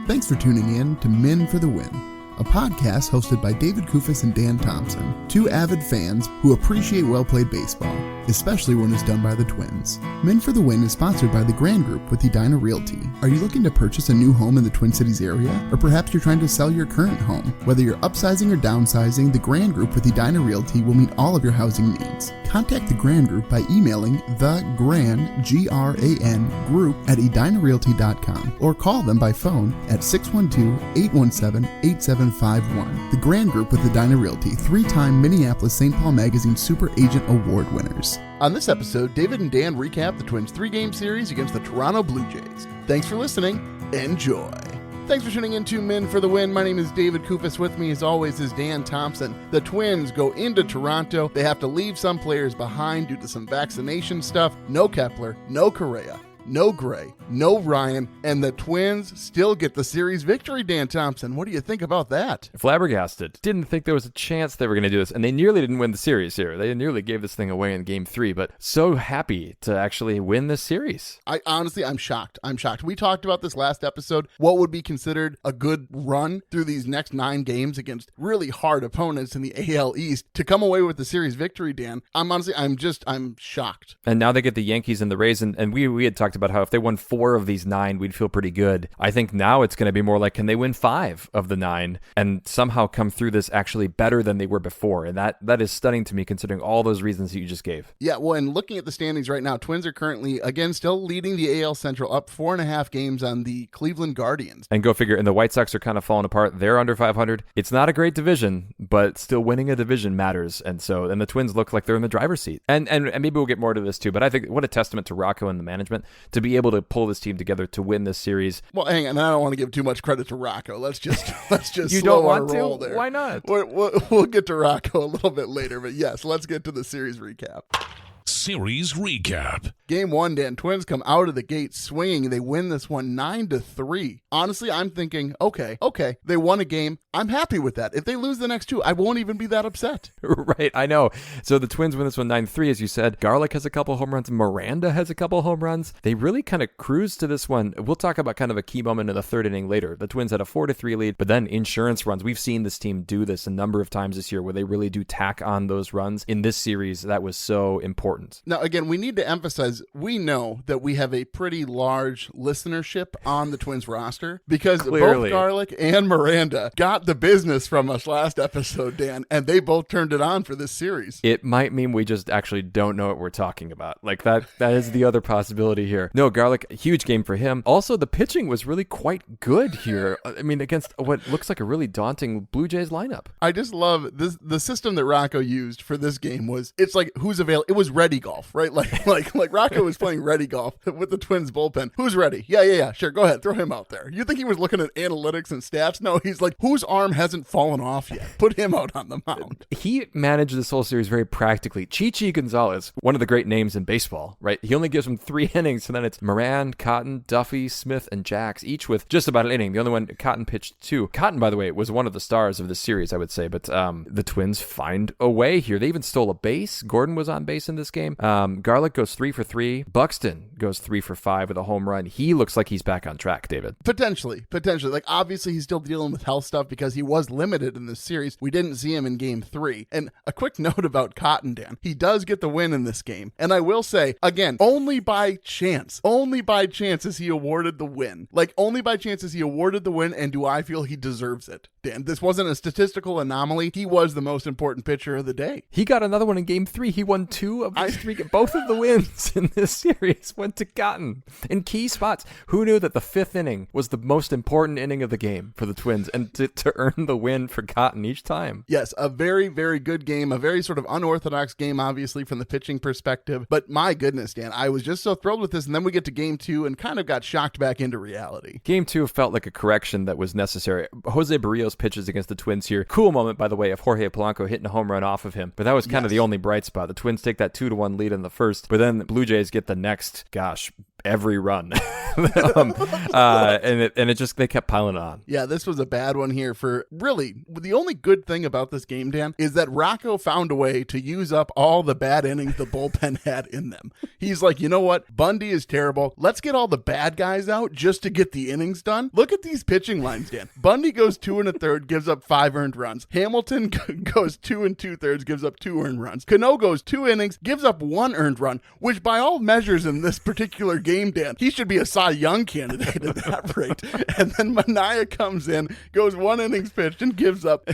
Thanks for tuning in to Men for the Win, a podcast hosted by David Kufis and Dan Thompson, two avid fans who appreciate well-played baseball, especially when it's done by the Twins. Men for the Win is sponsored by the Gran Group with Edina Realty. Are you looking to purchase a new home in the Twin Cities area? Or perhaps you're trying to sell your current home? Whether you're upsizing or downsizing, the Gran Group with Edina Realty will meet all of your housing needs. Contact the Gran Group by emailing thegran, G-R-A-N, group at edinarealty.com or call them by phone at 612-817-8751. The Gran Group with Edina Realty, 3-time Minneapolis-St. Paul Magazine Super Agent Award winners. On this episode, David and Dan recap the Twins' 3-game series against the Toronto Blue Jays. Thanks for listening. Enjoy. Thanks for tuning in to Men for the Win. My name is David Kufis. With me, as always, is Dan Thompson. The Twins go into Toronto. They have to leave some players behind due to some vaccination stuff. No Kepler, no Correa, no Gray, no Ryan, and the Twins still get the series victory, Dan Thompson. What do you think about that? Flabbergasted. Didn't think there was a chance they were going to do this, and they nearly didn't win the series here. They nearly gave this thing away in Game 3, but so happy to actually win this series. I'm shocked. We talked about this last episode. What would be considered a good run through these next 9 games against really hard opponents in the AL East to come away with the series victory, Dan? I'm shocked. And now they get the Yankees and the Rays, and we had talked about how if they won 4 of these 9, we'd feel pretty good. I think now it's going to be more like, can they win 5 of the 9 and somehow come through this actually better than they were before? And that is stunning to me considering all those reasons that you just gave. Yeah, well, and looking at the standings right now, Twins are currently, again, still leading the AL Central, up 4.5 games on the Cleveland Guardians. And go figure, and the White Sox are kind of falling apart. They're under 500. It's not a great division, but still winning a division matters. And the Twins look like they're in the driver's seat. And maybe we'll get more to this too, but I think what a testament to Rocco and the management to be able to pull this team together to win this series. Well, hang on, I don't want to give too much credit to Rocco. Let's just you slow don't want our roll to? there. Why not? We'll get to Rocco a little bit later, but yes, let's get to the series recap. Series recap. Game 1, Dan. Twins come out of the gate swinging. They win this one 9-3. Honestly, I'm thinking, okay, they won a game. I'm happy with that. If they lose the next 2, I won't even be that upset. Right, I know. So the Twins win this one 9-3, as you said. Garlick has a couple home runs. Miranda has a couple home runs. They really kind of cruised to this one. We'll talk about kind of a key moment in the 3rd inning later. The Twins had a 4-3 lead, but then insurance runs. We've seen this team do this a number of times this year where they really do tack on those runs. In this series, that was so important. Now, again, we need to emphasize, we know that we have a pretty large listenership on the Twins roster because Clearly. Both Garlick and Miranda got the business from us last episode, Dan, and they both turned it on for this series. It might mean we just actually don't know what we're talking about. Like that is the other possibility here. No, Garlick, huge game for him. Also, the pitching was really quite good here. I mean, against what looks like a really daunting Blue Jays lineup. I just love this. The system that Rocco used for this game was, it's like who's available. It was ready golf, right? Like Rocco was playing ready golf with the Twins bullpen. Who's ready? Yeah, sure. Go ahead. Throw him out there. You think he was looking at analytics and stats? No, he's like, whose arm hasn't fallen off yet? Put him out on the mound. He managed this whole series very practically. Chichi Gonzalez, one of the great names in baseball, right? He only gives him 3 innings, so then it's Moran, Cotton, Duffy, Smith, and Jax, each with just about an inning. The only one, Cotton pitched 2. Cotton, by the way, was one of the stars of the series, I would say, but the Twins find a way here. They even stole a base. Gordon was on base in this game. Garlick goes 3 for 3. Buxton goes 3 for 5 with a home run. He looks like he's back on track, David. Potentially. Like, obviously, he's still dealing with health stuff because he was limited in this series. We didn't see him in Game 3. And a quick note about Cotton, Dan. He does get the win in this game. And I will say, again, only by chance is he awarded the win. Like, only by chance is he awarded the win, and do I feel he deserves it? Dan, this wasn't a statistical anomaly. He was the most important pitcher of the day. He got another one in Game 3. He won 2 of his 3. Both of the wins in this series went to Cotton in key spots. Who knew that the 5th inning was the most important inning of the game for the Twins, and to earn the win for Cotton each time? Yes, a very, very good game. A very sort of unorthodox game, obviously, from the pitching perspective. But my goodness, Dan, I was just so thrilled with this. And then we get to Game 2 and kind of got shocked back into reality. Game 2 felt like a correction that was necessary. Jose Barrios pitches against the Twins here. Cool moment, by the way, of Jorge Polanco hitting a home run off of him. But that was kind of the only bright spot. The Twins take that 2-1 lead in the first, but then the Blue Jays get the next, every run. And it just, they kept piling on. Yeah, this was a bad one here for really the only good thing about this game, Dan, is that Rocco found a way to use up all the bad innings the bullpen had in them. He's like, you know what? Bundy is terrible. Let's get all the bad guys out just to get the innings done. Look at these pitching lines, Dan. Bundy goes 2 1/3, gives up 5 earned runs. Hamilton goes 2 2/3, gives up 2 earned runs. Cano goes 2 innings, gives up 1 earned run, which by all measures in this particular game, Dan, he should be a Cy Young candidate at that rate. And then Manaea comes in, goes 1 innings pitched, and gives up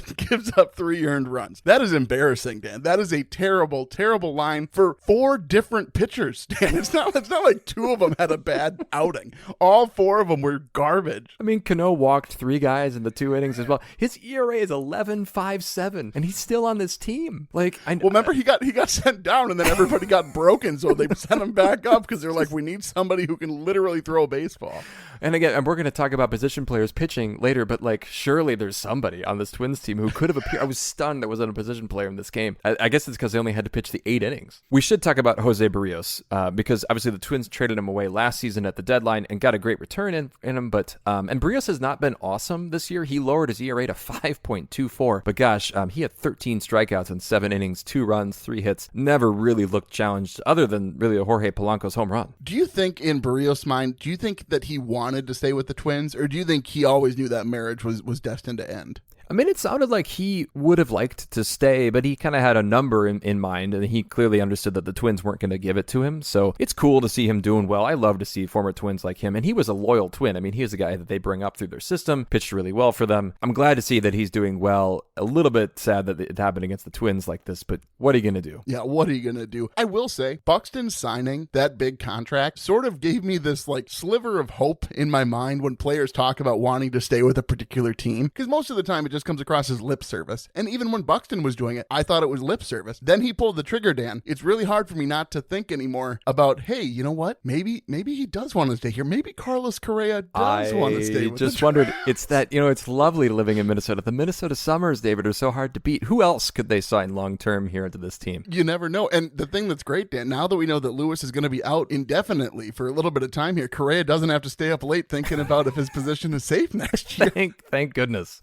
3 earned runs. That is embarrassing, Dan. That is a terrible, terrible line for 4 different pitchers, Dan. It's not like 2 of them had a bad outing. All 4 of them were garbage. I mean, Cano walked 3 guys in the 2 innings as well. His ERA is 11.57, and he's still on this team. Like, remember he got sent down, and then everybody got broken, so they sent him back up because they're like, we need somebody who can literally throw a baseball. And again, we're going to talk about position players pitching later, but like, surely there's somebody on this Twins team who could have appeared. I was stunned there wasn't a position player in this game. I guess it's because they only had to pitch the 8 innings. We should talk about Jose Barrios because obviously the Twins traded him away last season at the deadline and got a great return in him. But and Barrios has not been awesome this year. He lowered his ERA to 5.24. But gosh, he had 13 strikeouts in 7 innings, 2 runs, 3 hits. Never really looked challenged other than really a Jorge Polanco's home run. Do you think in Barrios' mind, do you think that he wanted to stay with the Twins, or do you think he always knew that marriage was destined to end? I mean, it sounded like he would have liked to stay, but he kind of had a number in mind, and he clearly understood that the Twins weren't going to give it to him. So it's cool to see him doing well. I love to see former Twins like him, and he was a loyal Twin. I mean, he was a guy that they bring up through their system, pitched really well for them. I'm glad to see that he's doing well. A little bit sad that it happened against the Twins like this, but what are you going to do? Yeah, what are you going to do? I will say, Buxton signing that big contract sort of gave me this like sliver of hope in my mind when players talk about wanting to stay with a particular team, because most of the time it just comes across as lip service. And even when Buxton was doing it, I thought it was lip service. Then he pulled the trigger, Dan. It's really hard for me not to think anymore about, hey, you know what? Maybe he does want to stay here. Maybe Carlos Correa does want to stay with I just wondered, it's that, it's lovely living in Minnesota. The Minnesota summers, David, are so hard to beat. Who else could they sign long-term here into this team? You never know. And the thing that's great, Dan, now that we know that Lewis is going to be out indefinitely for a little bit of time here, Correa doesn't have to stay up late thinking about if his position is safe next year. Thank goodness.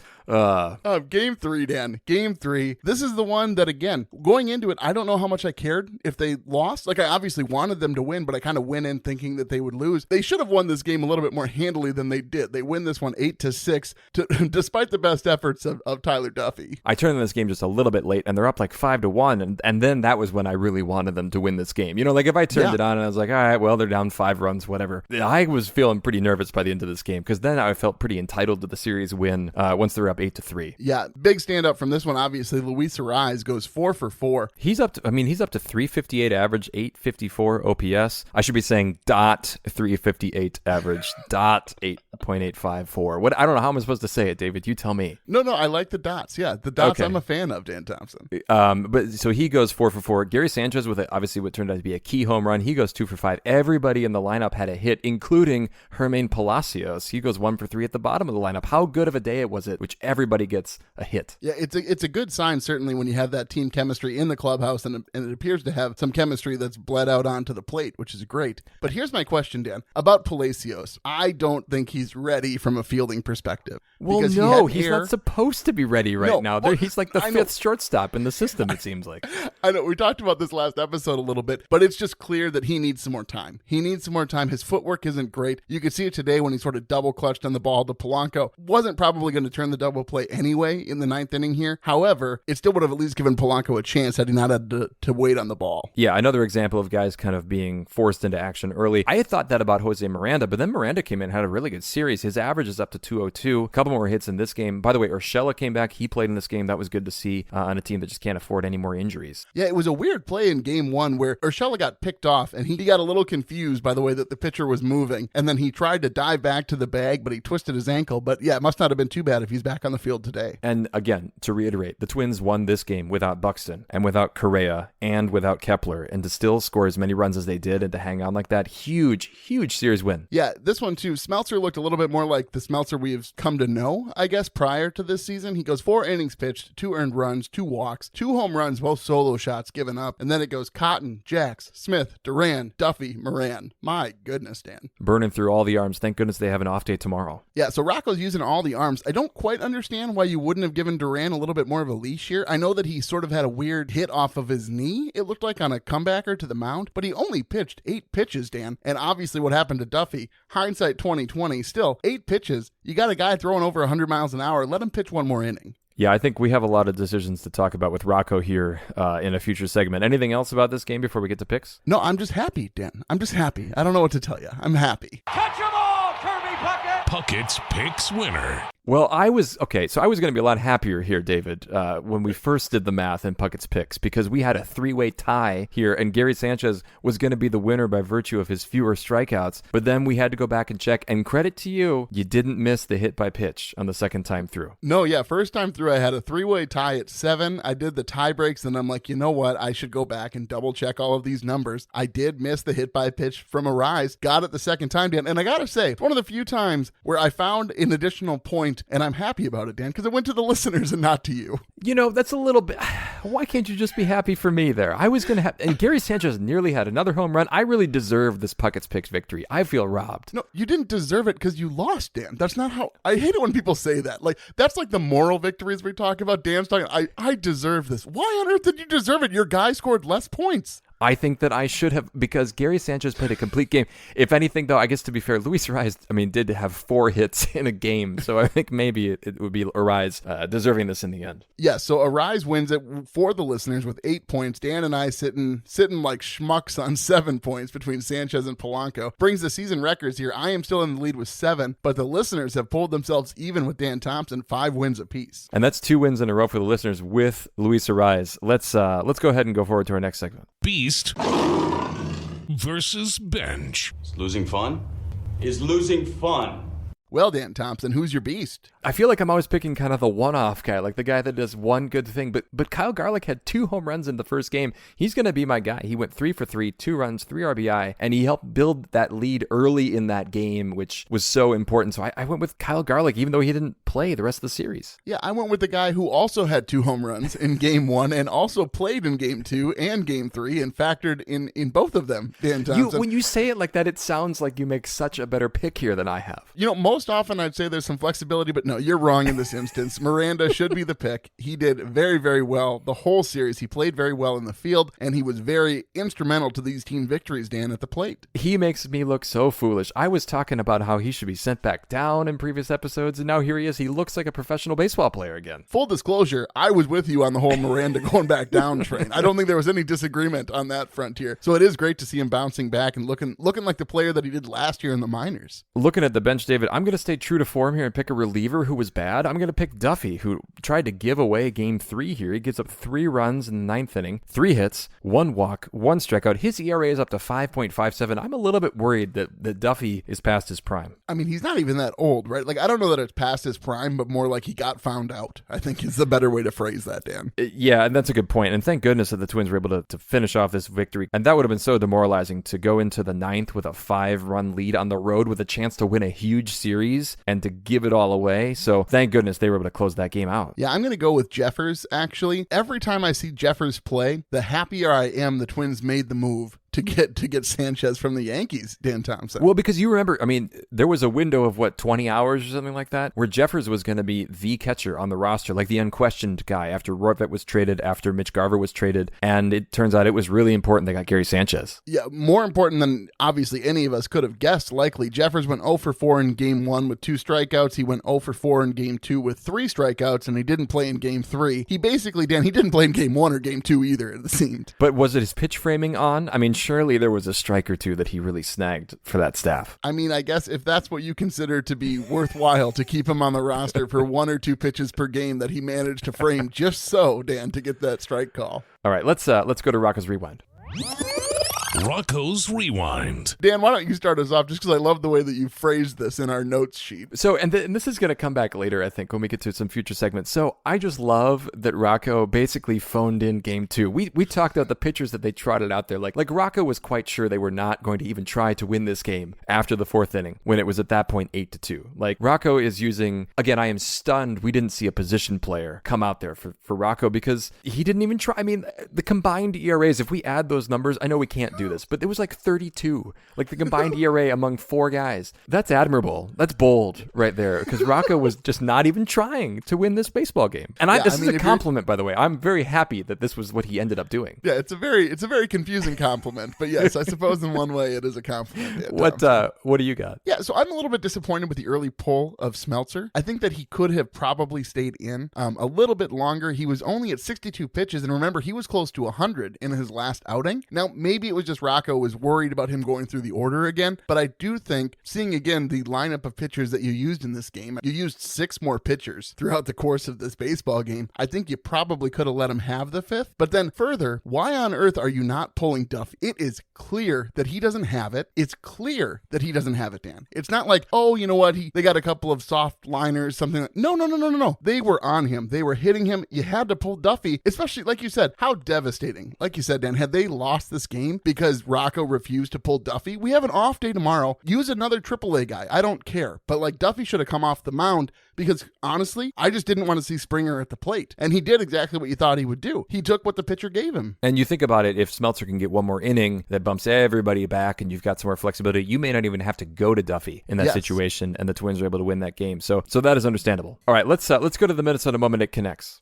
Game 3, Dan. Game 3. This is the one that, again, going into it, I don't know how much I cared if they lost. Like, I obviously wanted them to win, but I kind of went in thinking that they would lose. They should have won this game a little bit more handily than they did. They win this one 8-6, despite the best efforts of Tyler Duffy. I turned in this game just a little bit late, and they're up like 5-1, and then that was when I really wanted them to win this game. Like if I turned it on and I was like, all right, well, they're down 5 runs, whatever. I was feeling pretty nervous by the end of this game, because then I felt pretty entitled to the series win once they were up 8-3. Yeah, big stand up from this one, obviously. Luis Arraez goes 4 for 4. He's up to 358 average, 854 OPS. I should be saying .358 average, .8.854. What? I don't know how I'm supposed to say it, David. You tell me. No, I like the dots. Yeah, the dots. Okay. I'm a fan of, Dan Thompson. But so he goes 4 for 4. Gary Sanchez with obviously what turned out to be a key home run. He goes 2 for 5. Everybody in the lineup had a hit, including Germán Palacios. He goes 1 for 3 at the bottom of the lineup. How good of a day was it? Which everybody gets a hit. Yeah, it's a good sign, certainly, when you have that team chemistry in the clubhouse, and it appears to have some chemistry that's bled out onto the plate, which is great. But here's my question, Dan, about Palacios. I don't think he's ready from a fielding perspective. Well, no, he's not supposed to be ready now. He's like the 5th shortstop in the system, it seems like. I know, we talked about this last episode a little bit, but it's just clear that he needs some more time. His footwork isn't great. You could see it today when he sort of double clutched on the ball to Polanco. Wasn't probably going to turn the double play anyway in the 9th inning here. However, it still would have at least given Polanco a chance had he not had to wait on the ball. Yeah, another example of guys kind of being forced into action early. I had thought that about Jose Miranda, but then Miranda came in and had a really good series. His average is up to 202. A couple more hits in this game. By the way, Urshela came back. He played in this game. That was good to see on a team that just can't afford any more injuries. Yeah, it was a weird play in game 1 where Urshela got picked off, and he got a little confused by the way that the pitcher was moving, and then he tried to dive back to the bag, but he twisted his ankle. But yeah, it must not have been too bad if he's back on the field field today. And again, to reiterate, the Twins won this game without Buxton and without Correa and without Kepler, and to still score as many runs as they did and to hang on like that, huge series win. Yeah, this one too, Smeltzer looked a little bit more like the Smeltzer we've come to know, I guess, prior to this season. He goes 4 innings pitched, 2 earned runs, 2 walks, 2 home runs, both solo shots given up, and then it goes Cotton, Jax, Smith, Duran, Duffy, Miranda. My goodness, Dan. Burning through all the arms. Thank goodness they have an off day tomorrow. Yeah, so Rocco's using all the arms. I don't quite understand why you wouldn't have given Duran a little bit more of a leash here. I know that he sort of had a weird hit off of his knee, it looked like, on a comebacker to the mound, but he only pitched 8 pitches, Dan. And obviously what happened to Duffy, hindsight 2020, still 8 pitches. You got a guy throwing over 100 miles an hour. Let him pitch one more inning. Yeah, I think we have a lot of decisions to talk about with Rocco here in a future segment. Anything else about this game before we get to picks? No, I'm just happy, Dan. I'm just happy. I don't know what to tell you. I'm happy. Catch 'em all, Kirby Puckett! Puckett's Picks winner. Well, I was going to be a lot happier here, David, when we first did the math in Puckett's Picks, because we had a 3-way tie here, and Gary Sanchez was going to be the winner by virtue of his fewer strikeouts. But then we had to go back and check, and credit to you, you didn't miss the hit by pitch on the second time through. No, yeah, first time through, I had a 3-way tie at 7. I did the tie breaks, and I'm like, you know what? I should go back and double check all of these numbers. I did miss the hit by pitch from Arise, got it the second time, Dan. And I got to say, it's one of the few times where I found an additional point, and I'm happy about it, Dan, because it went to the listeners and not to you. You know, that's a little bit... Why can't you just be happy for me there? I was going to have... And Gary Sanchez nearly had another home run. I really deserve this Puckett's Picks victory. I feel robbed. No, you didn't deserve it because you lost, Dan. That's not how... I hate it when people say that. Like, that's like the moral victories we talk about. Dan's talking, I deserve this. Why on earth did you deserve it? Your guy scored less points. I think that I should have, because Gary Sanchez played a complete game. If anything, though, I guess to be fair, Luis Arise, did have 4 hits in a game. So I think maybe it would be Arise deserving this in the end. Yeah, so Arise wins it for the listeners with 8 points. Dan and I sitting like schmucks on 7 points between Sanchez and Polanco. Brings the season records here. I am still in the lead with 7, but the listeners have pulled themselves even with Dan Thompson, 5 wins apiece. And that's 2 wins in a row for the listeners with Luis Arise. Let's go ahead and go forward to our next segment. Beast versus Bench. Is losing fun? Is losing fun? Well, Dan Thompson, who's your beast? I feel like I'm always picking kind of the one-off guy, like the guy that does one good thing. But Kyle Garlick had 2 home runs in the first game. He's going to be my guy. He went 3 for 3, 2 runs, 3 RBI, and he helped build that lead early in that game, which was so important. So I went with Kyle Garlick, even though he didn't play the rest of the series. Yeah, I went with the guy who also had 2 home runs in Game 1 and also played in Game 2 and Game 3 and factored in both of them, Dan Thompson. When you say it like that, it sounds like you make such a better pick here than I have. You know, most often I'd say there's some flexibility, but no, you're wrong in this instance. Miranda should be the pick. He did very, very well the whole series. He played very well in the field, and he was very instrumental to these team victories, Dan, at the plate. He makes me look so foolish. I was talking about how he should be sent back down in previous episodes, and now here he is. He looks like a professional baseball player again. Full disclosure, I was with you on the whole Miranda going back down train. I don't think there was any disagreement on that front here. So it is great to see him bouncing back and looking like the player that he did last year in the minors. Looking at the bench, David, I'm going to stay true to form here and pick a reliever who was bad. I'm going to pick Duffy, who tried to give away Game 3 here. He gives up 3 runs in the 9th inning, 3 hits, 1 walk, 1 strikeout. His ERA is up to 5.57. I'm a little bit worried that Duffy is past his prime. I mean, he's not even that old, right? Like, I don't know that it's past his prime, but more like he got found out, I think is the better way to phrase that, Dan. Yeah, and that's a good point. And thank goodness that the Twins were able to finish off this victory. And that would have been so demoralizing to go into the 9th with a 5-run lead on the road with a chance to win a huge series and to give it all away. So thank goodness they were able to close that game out. Yeah, I'm going to go with Jeffers, actually. Every time I see Jeffers play, the happier I am the Twins made the move to get Sanchez from the Yankees, Dan Thompson. Well, because you remember, there was a window of 20 hours or something like that, where Jeffers was going to be the catcher on the roster, like the unquestioned guy after Royvet was traded, after Mitch Garver was traded, and it turns out it was really important they got Gary Sanchez. Yeah, more important than obviously any of us could have guessed, likely. Jeffers went 0 for 4 in Game 1 with 2 strikeouts. He went 0 for 4 in Game 2 with 3 strikeouts, and he didn't play in Game 3. He basically, Dan, he didn't play in Game 1 or Game 2 either, it seemed. But was it his pitch framing on? Surely there was a strike or two that he really snagged for that staff. I guess if that's what you consider to be worthwhile to keep him on the roster for 1 or 2 pitches per game that he managed to frame just so, Dan, to get that strike call. All right, let's go to Rocco's Rewind. Rocco's Rewind. Dan, why don't you start us off, just because I love the way that you phrased this in our notes sheet. So, and this is going to come back later, I think, when we get to some future segments. So I just love that Rocco basically phoned in game 2. We talked about the pitchers that they trotted out there. Like Rocco was quite sure they were not going to even try to win this game after the 4th inning, when it was at that point 8-2. Like, Rocco is using, again, I am stunned we didn't see a position player come out there for Rocco, because he didn't even try. I mean, the combined ERAs, if we add those numbers, I know we can't do this, but it was like 32, like the combined ERA among 4 guys. That's admirable. That's bold right there, because Rocco was just not even trying to win this baseball game. And this is a compliment, by the way. I'm very happy that this was what he ended up doing. Yeah, it's a very confusing compliment, but yes, I suppose in one way it is a compliment. Yeah, what do you got? Yeah, so I'm a little bit disappointed with the early pull of Smeltzer. I think that he could have probably stayed in a little bit longer. He was only at 62 pitches, and remember, he was close to 100 in his last outing. Now, maybe it was just Rocco was worried about him going through the order again, but I do think, seeing again the lineup of pitchers that you used in this game, you used 6 more pitchers throughout the course of this baseball game. I think you probably could have let him have the 5th. But then further, why on earth are you not pulling Duffy? It is clear that he doesn't have it. It's clear that he doesn't have it, Dan. It's not like, oh, you know what, they got a couple of soft liners, something like, no. They were on him. They were hitting him. You had to pull Duffy, especially, like you said, how devastating. Like you said, Dan, had they lost this game because Rocco refused to pull Duffy, we have an off day tomorrow. Use another AAA guy. I don't care. But like, Duffy should have come off the mound, because honestly, I just didn't want to see Springer at the plate. And he did exactly what you thought he would do. He took what the pitcher gave him. And you think about it, if Smeltzer can get one more inning that bumps everybody back and you've got some more flexibility, you may not even have to go to Duffy in that situation, and the Twins are able to win that game. So that is understandable. All right, let's go to the Minnesota moment. It connects.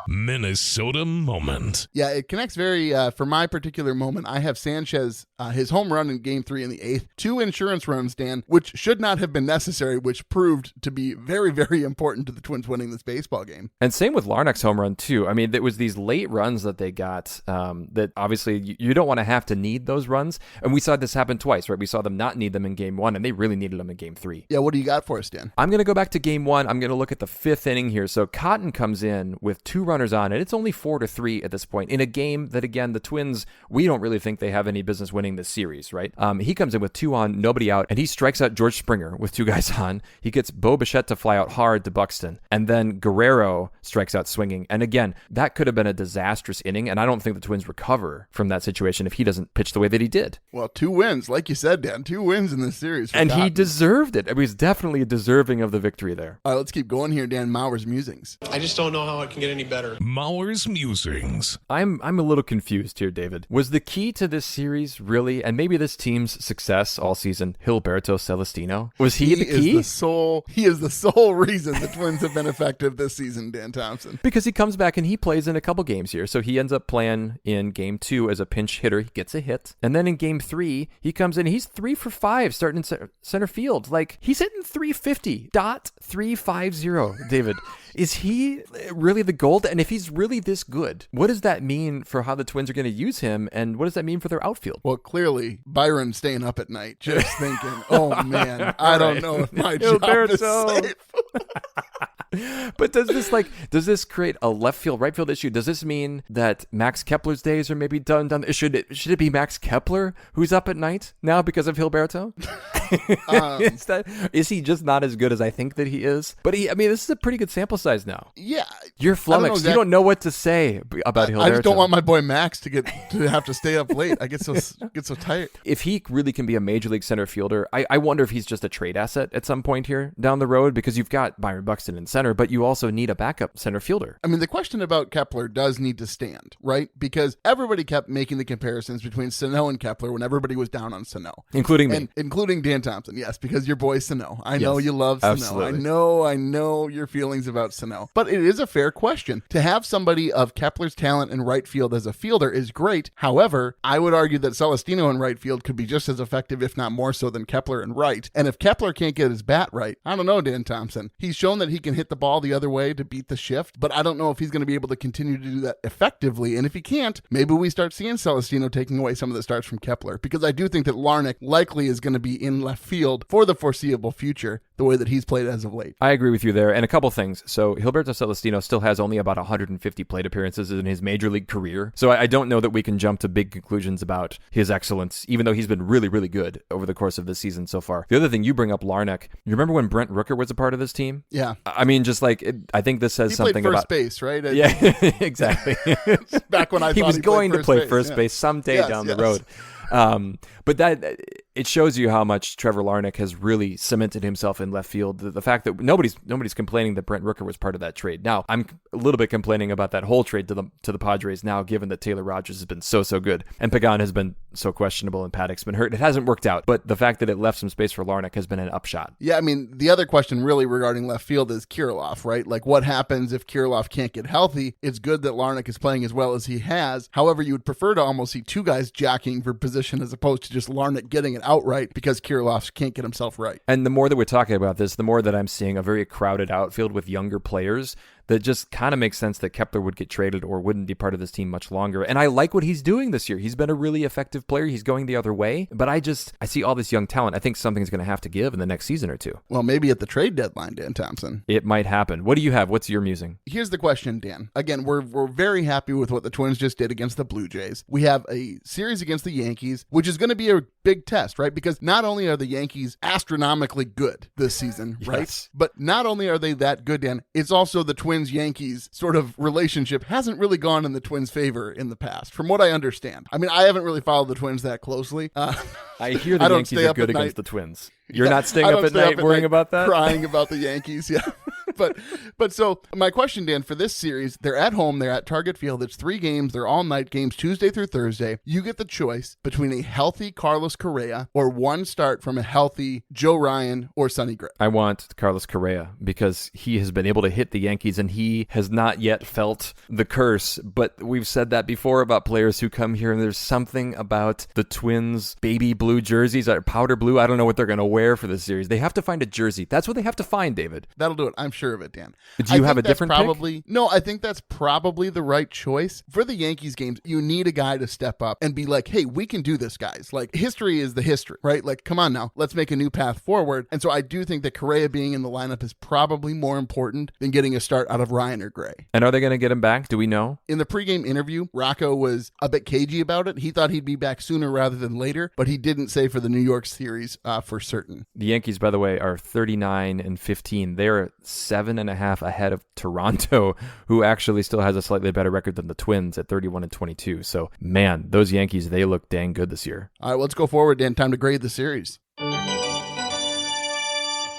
Minnesota moment. Yeah, it connects very, for my particular moment, I have Sanchez, his home run in game 3 in the 8th, 2 insurance runs, Dan, which should not have been necessary, which proved to be very, very important to the Twins winning this baseball game. And same with Larnach's home run too. I mean, it was these late runs that they got, that obviously you don't want to have to need those runs. And we saw this happen twice, right? We saw them not need them in game 1, and they really needed them in game 3. Yeah, what do you got for us, Dan? I'm going to go back to game 1. I'm going to look at the 5th inning here. So Cotton comes in with 2 runners on, and it's only 4-3 at this point in a game that, again, the Twins, we don't really think they have any business winning this series, right? He comes in with 2 on, nobody out, and he strikes out George Springer with 2 guys on. He gets Bo Bichette to fly out hard to Buxton, and then Guerrero strikes out swinging. And again, that could have been a disastrous inning, and I don't think the Twins recover from that situation if he doesn't pitch the way that he did. Well, 2 wins, like you said, Dan, 2 wins in this series. And Cotton. He deserved it. I mean, he's definitely deserving of the victory there. All right, let's keep going here, Dan. Mauer's musings. I just don't know how it can get any better. Mauer's musings. I'm a little confused here, David. Was the key to this series really, and maybe this team's success all season, Gilberto Celestino? Was he the key? He is the sole reason the Twins have been effective this season, Dan Thompson. Because he comes back and he plays in a couple games here. So he ends up playing in game 2 as a pinch hitter. He gets a hit. And then in game 3, he comes in. He's 3 for 5 starting in center field. Like, he's hitting 350.350, David. Is he really the gold? And if he's really this good, what does that mean for how the Twins are going to use him? And what does that mean for their outfield? Well, clearly, Byron's staying up at night just thinking, oh, man, I don't know if my job is safe. But does this create a left field, right field issue? Does this mean that Max Kepler's days are maybe done? Should it be Max Kepler who's up at night now because of Gilberto? Is he just not as good as I think that he is? But this is a pretty good sample size now. Yeah. You're flummoxed. You don't know what to say about Gilberto. I just don't want my boy Max to have to stay up late. I get so tired. If he really can be a major league center fielder, I wonder if he's just a trade asset at some point here down the road, because you've got Byron Buxton in center, but you also need a backup center fielder. I mean, the question about Kepler does need to stand, right? Because everybody kept making the comparisons between Sano and Kepler when everybody was down on Sano. Including me. And including Dan Thompson, yes, because your boy Sano. I know you love Sano. Absolutely. I know your feelings about Sano. But it is a fair question. To have somebody of Kepler's talent in right field as a fielder is great. However, I would argue that Celestino in right field could be just as effective, if not more so, than Kepler in right. And if Kepler can't get his bat right, I don't know, Dan Thompson. He's shown that he can hit the ball the other way to beat the shift, but I don't know if he's going to be able to continue to do that effectively. And if he can't, maybe we start seeing Celestino taking away some of the starts from Kepler, because I do think that Larnach likely is going to be in left field for the foreseeable future, the way that he's played as of late. I agree with you there. And a couple things. So Gilberto Celestino still has only about 150 plate appearances in his major league career. So I don't know that we can jump to big conclusions about his excellence, even though he's been really, really good over the course of this season so far. The other thing, you bring up Larnach. You remember when Brent Rooker was a part of this team? Yeah. I mean, just like, I think this says something played about... first base, right? Yeah, exactly. Back when I thought he was going to play base, first base someday down the road. But that it shows you how much Trevor Larnach has really cemented himself in left field. The fact that nobody's complaining that Brent Rooker was part of that trade. Now, I'm a little bit complaining about that whole trade to the Padres now, given that Taylor Rogers has been so good and Pagan has been so questionable and Paddock's been hurt. It hasn't worked out, but the fact that it left some space for Larnach has been an upshot. Yeah, I mean, the other question really regarding left field is Kirilloff, right? Like, what happens if Kirilloff can't get healthy? It's good that Larnach is playing as well as he has. However, you would prefer to almost see two guys jockeying for position as opposed to just Larnach getting it outright because Kirilloff can't get himself right. And the more that we're talking about this, the more that I'm seeing a very crowded outfield with younger players that just kind of makes sense that Kepler would get traded or wouldn't be part of this team much longer. And I like what he's doing this year. He's been a really effective player. He's going the other way. But I see all this young talent. I think something's going to have to give in the next season or two. Well, maybe at the trade deadline, Dan Thompson. It might happen. What do you have? What's your musing? Here's the question, Dan. Again, we're very happy with what the Twins just did against the Blue Jays. We have a series against the Yankees, which is going to be a big test, right? Because not only are the Yankees astronomically good this season, right? Yes. But not only are they that good, Dan, it's also the Twins-Yankees sort of relationship hasn't really gone in the Twins' favor in the past, from what I understand. I mean, I haven't really followed the Twins that closely. I hear the Yankees are good against the Twins. You're not staying up at night worrying about that? Crying about the Yankees, yeah. But so my question, Dan, for this series, they're at home, they're at Target Field. It's 3 games, they're all night games, Tuesday through Thursday. You get the choice between a healthy Carlos Correa or one start from a healthy Joe Ryan or Sonny Gray. I want Carlos Correa because he has been able to hit the Yankees and he has not yet felt the curse. But we've said that before about players who come here, and there's something about the Twins' baby blue jerseys, or powder blue. I don't know what they're going to wear for this series. They have to find a jersey. That's what they have to find, David. That'll do it. I'm sure of it, Dan. Do you have a different pick? No, I think that's probably the right choice. For the Yankees games, you need a guy to step up and be like, hey, we can do this, guys. Like, history is the history, right? Like, come on now. Let's make a new path forward. And so I do think that Correa being in the lineup is probably more important than getting a start out of Ryan or Gray. And are they going to get him back? Do we know? In the pregame interview, Rocco was a bit cagey about it. He thought he'd be back sooner rather than later, but he didn't say for the New York series for certain. The Yankees, by the way, are 39-15. They're 7.5 ahead of Toronto, who actually still has a slightly better record than the Twins at 31-22. So, man, those Yankees, they look dang good this year. All right, let's go forward, Dan. Time to grade the series.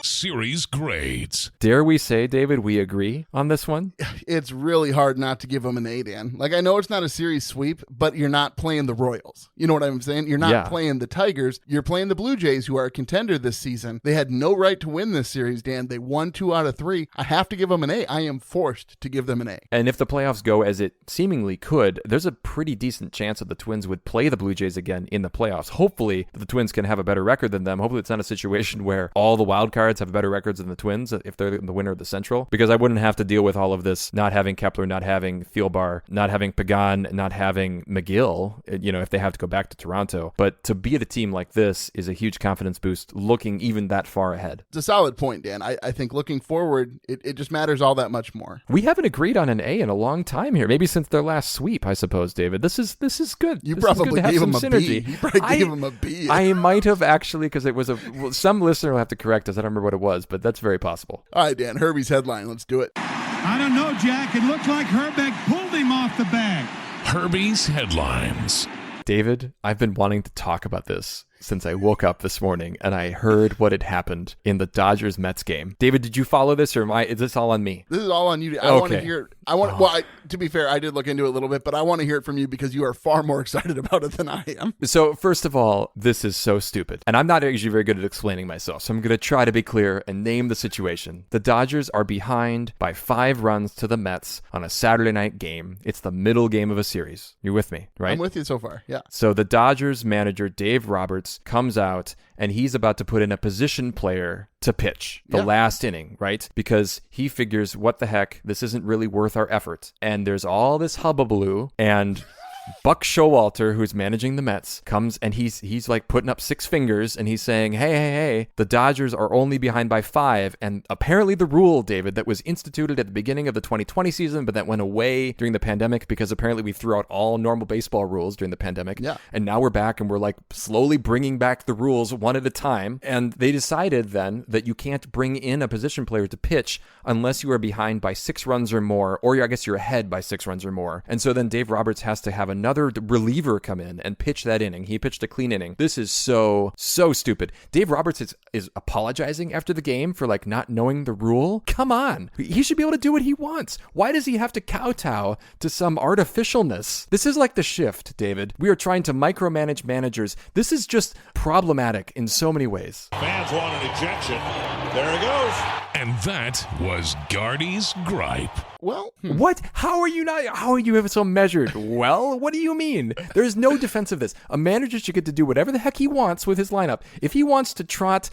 Series grades. Dare we say, David, we agree on this one? It's really hard not to give them an A, Dan. Like, I know it's not a series sweep, but you're not playing the Royals. You know what I'm saying? You're not playing the Tigers. You're playing the Blue Jays, who are a contender this season. They had no right to win this series, Dan. They won 2 out of 3. I have to give them an A. I am forced to give them an A. And if the playoffs go as it seemingly could, there's a pretty decent chance that the Twins would play the Blue Jays again in the playoffs. Hopefully, the Twins can have a better record than them. Hopefully, it's not a situation where all the wild cards have better records than the Twins if they're the winner of the Central, because I wouldn't have to deal with all of this, not having Kepler, not having Thielbar, not having Pagan, not having McGill, if they have to go back to Toronto. But to be at a team like this is a huge confidence boost looking even that far ahead. It's a solid point, Dan. I think looking forward, it just matters all that much more. We haven't agreed on an A in a long time here, maybe since their last sweep, I suppose, David. This is good. You this probably gave him a synergy. B. You probably gave him a B. I might have actually, because it was some listener will have to correct us. I don't remember what it was, but that's very possible. All right, Dan, Herbie's headline. Let's do it. I don't know, Jack. It looked like Herbeck pulled him off the bag. Herbie's headlines. David, I've been wanting to talk about this since I woke up this morning and I heard what had happened in the Dodgers-Mets game. David, did you follow this, or is this all on me? This is all on you. I want to hear it. Well, to be fair, I did look into it a little bit, but I want to hear it from you because you are far more excited about it than I am. So, first of all, this is so stupid. And I'm not actually very good at explaining myself, so I'm going to try to be clear and name the situation. The Dodgers are behind by 5 runs to the Mets on a Saturday night game. It's the middle game of a series. You're with me, right? I'm with you so far, yeah. So the Dodgers manager, Dave Roberts, comes out and he's about to put in a position player to pitch the last inning, right? Because he figures, what the heck, this isn't really worth our effort. And there's all this hubbubaloo, and Buck Showalter, who's managing the Mets, comes and he's like putting up 6 fingers and he's saying, hey, the Dodgers are only behind by 5. And apparently the rule, David, that was instituted at the beginning of the 2020 season, but that went away during the pandemic because apparently we threw out all normal baseball rules during the pandemic. Yeah. And now we're back and we're like slowly bringing back the rules one at a time. And they decided then that you can't bring in a position player to pitch unless you are behind by 6 runs or more, or I guess you're ahead by 6 runs or more. And so then Dave Roberts has to have another reliever come in and pitch that inning. He pitched a clean inning. This is so stupid. Dave Roberts is apologizing after the game for like not knowing the rule. Come on. He should be able to do what he wants. Why does he have to kowtow to some artificialness? This is like the shift, David. We are trying to micromanage managers. This is just problematic in so many ways. Fans want an ejection. There it goes. And that was Gardy's gripe. Well, What? How are you so measured? Well, what do you mean? There's no defense of this. A manager should get to do whatever the heck he wants with his lineup. If he wants to trot,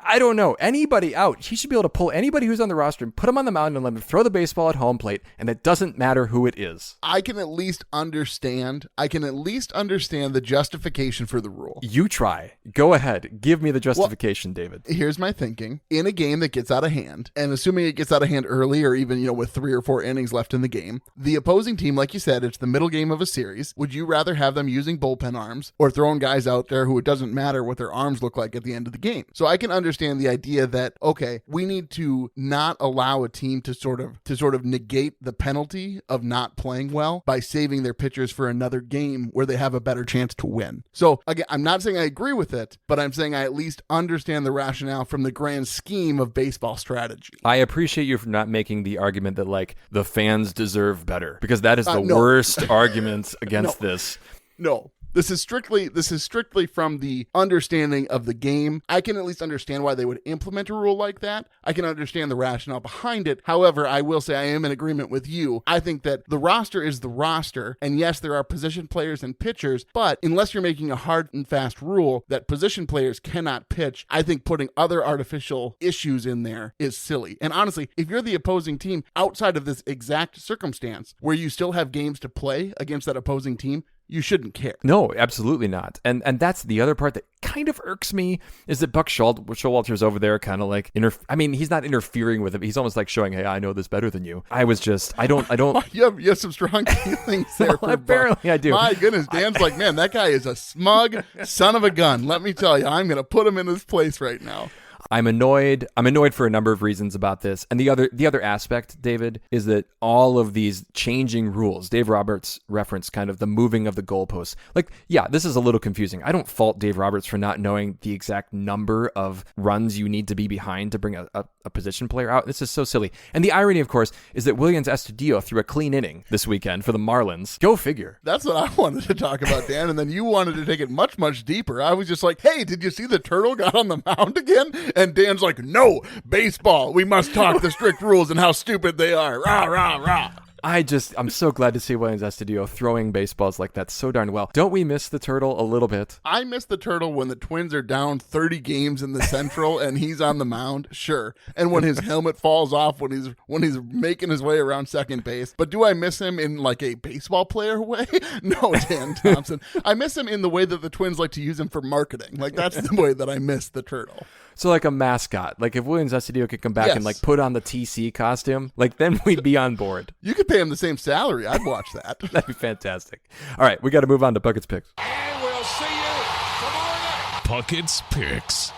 I don't know, anybody out, he should be able to pull anybody who's on the roster and put him on the mound and let him throw the baseball at home plate, and it doesn't matter who it is. I can at least understand the justification for the rule. You try. Go ahead. Give me the justification, David. Here's my thinking. In a game that gets out of hand, and assuming it gets out of hand early or even, with 3 or 4 innings left in the game, the opposing team, like you said, it's the middle game of a series. Would you rather have them using bullpen arms or throwing guys out there who it doesn't matter what their arms look like at the end of the game? So I can understand the idea that, okay, we need to not allow a team to sort of negate the penalty of not playing well by saving their pitchers for another game where they have a better chance to win. So again, I'm not saying I agree with it, but I'm saying I at least understand the rationale from the grand scheme of baseball strategy. I appreciate you for not making the argument that, like, the fans deserve better, because that is the worst argument against this. No. This is strictly from the understanding of the game. I can at least understand why they would implement a rule like that. I can understand the rationale behind it. However, I will say I am in agreement with you. I think that the roster is the roster, and yes, there are position players and pitchers, but unless you're making a hard and fast rule that position players cannot pitch, I think putting other artificial issues in there is silly. And honestly, if you're the opposing team outside of this exact circumstance where you still have games to play against that opposing team, you shouldn't care. No, absolutely not. And that's the other part that kind of irks me, is that Buck Showalter's over there kind of like, he's not interfering with him. He's almost like showing, hey, I know this better than you. I don't. You have some strong feelings there. Well, apparently I do. My goodness, Dan's like, man, that guy is a smug son of a gun. Let me tell you, I'm going to put him in his place right now. I'm annoyed. I'm annoyed for a number of reasons about this. And the other aspect, David, is that all of these changing rules, Dave Roberts referenced kind of the moving of the goalposts. Like, yeah, this is a little confusing. I don't fault Dave Roberts for not knowing the exact number of runs you need to be behind to bring a position player out. This is so silly. And the irony, of course, is that Williams Astudillo threw a clean inning this weekend for the Marlins. Go figure. That's what I wanted to talk about, Dan. And then you wanted to take it much, much deeper. I was just like, hey, did you see the turtle got on the mound again? And Dan's like, no, baseball. We must talk the strict rules and how stupid they are. Rah, rah, rah. I'm so glad to see Williams Astudillo throwing baseballs like that so darn well. Don't we miss the turtle a little bit? I miss the turtle when the Twins are down 30 games in the Central and he's on the mound, sure. And when his helmet falls off when he's making his way around second base. But do I miss him in like a baseball player way? No, Dan Thompson. I miss him in the way that the Twins like to use him for marketing. Like, that's the way that I miss the turtle. So like a mascot, like if Williams Astudillo could come back and like put on the TC costume, like then we'd be on board. You could pay him the same salary. I'd watch that. That'd be fantastic. All right, we got to move on to Puckett's picks. And we'll see you tomorrow night. Puckett's picks.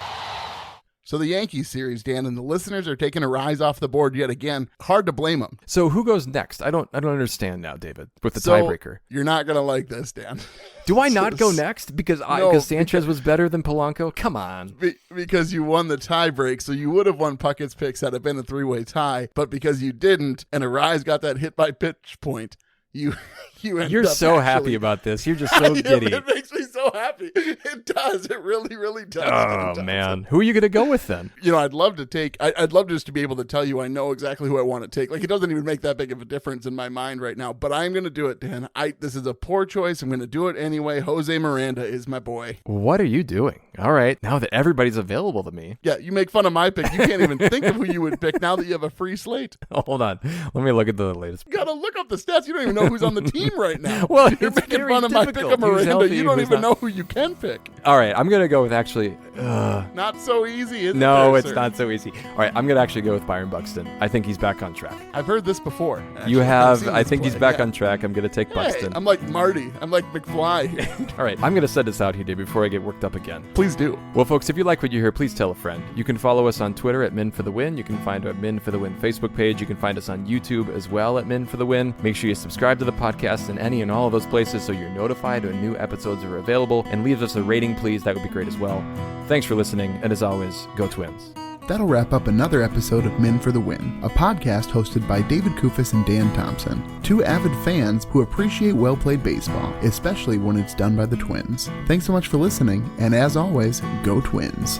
So the Yankees series, Dan, and the listeners are taking a rise off the board yet again. Hard to blame them. So who goes next? I don't understand now, David, with the tiebreaker. You're not going to like this, Dan. Do I not go next because Sanchez was better than Polanco? Come on. Because you won the tie break, so you would have won Puckett's picks had it been a 3-way tie, but because you didn't, and Arise got that hit by pitch point, You're so happy about this. You're just so giddy. It makes me so happy. It does. It really, really does. Oh, man. Who are you going to go with then? I'd love just to be able to tell you I know exactly who I want to take. Like, it doesn't even make that big of a difference in my mind right now, but I'm going to do it, Dan. This is a poor choice. I'm going to do it anyway. Jose Miranda is my boy. What are you doing? All right. Now that everybody's available to me. Yeah, you make fun of my pick. You can't even think of who you would pick now that you have a free slate. Hold on. Let me look at the latest. You got to look up the stats. You don't even know who's on the team right now. Well, you're it's making very fun of my pick difficult. of Miranda. Who's healthy, You don't who's even not. know who you can pick. All right. I'm going to go with actually... Not so easy, is it? No, there, it's sir? not so easy. All right. I'm going to actually go with Byron Buxton. I think he's back on track. I've heard this before. Actually. You I've have. seen I this think he's play, back yeah. on track. I'm going to take Hey, Buxton. I'm like Marty. I'm like McFly here. All right. I'm going to set this out here, Dave, before I get worked up again. Please do. Well, folks, if you like what you hear, please tell a friend. You can follow us on Twitter at Min for the Win. You can find our Min for the Win Facebook page. You can find us on YouTube as well at Min for the Win. Make sure you subscribe to the podcast in any and all of those places so you're notified when new episodes are available. And leave us a rating, please. That would be great as well. Thanks for listening. And as always, go Twins. That'll wrap up another episode of Men for the Win, a podcast hosted by David Kufis and Dan Thompson, two avid fans who appreciate well-played baseball, especially when it's done by the Twins. Thanks so much for listening, and as always, go Twins.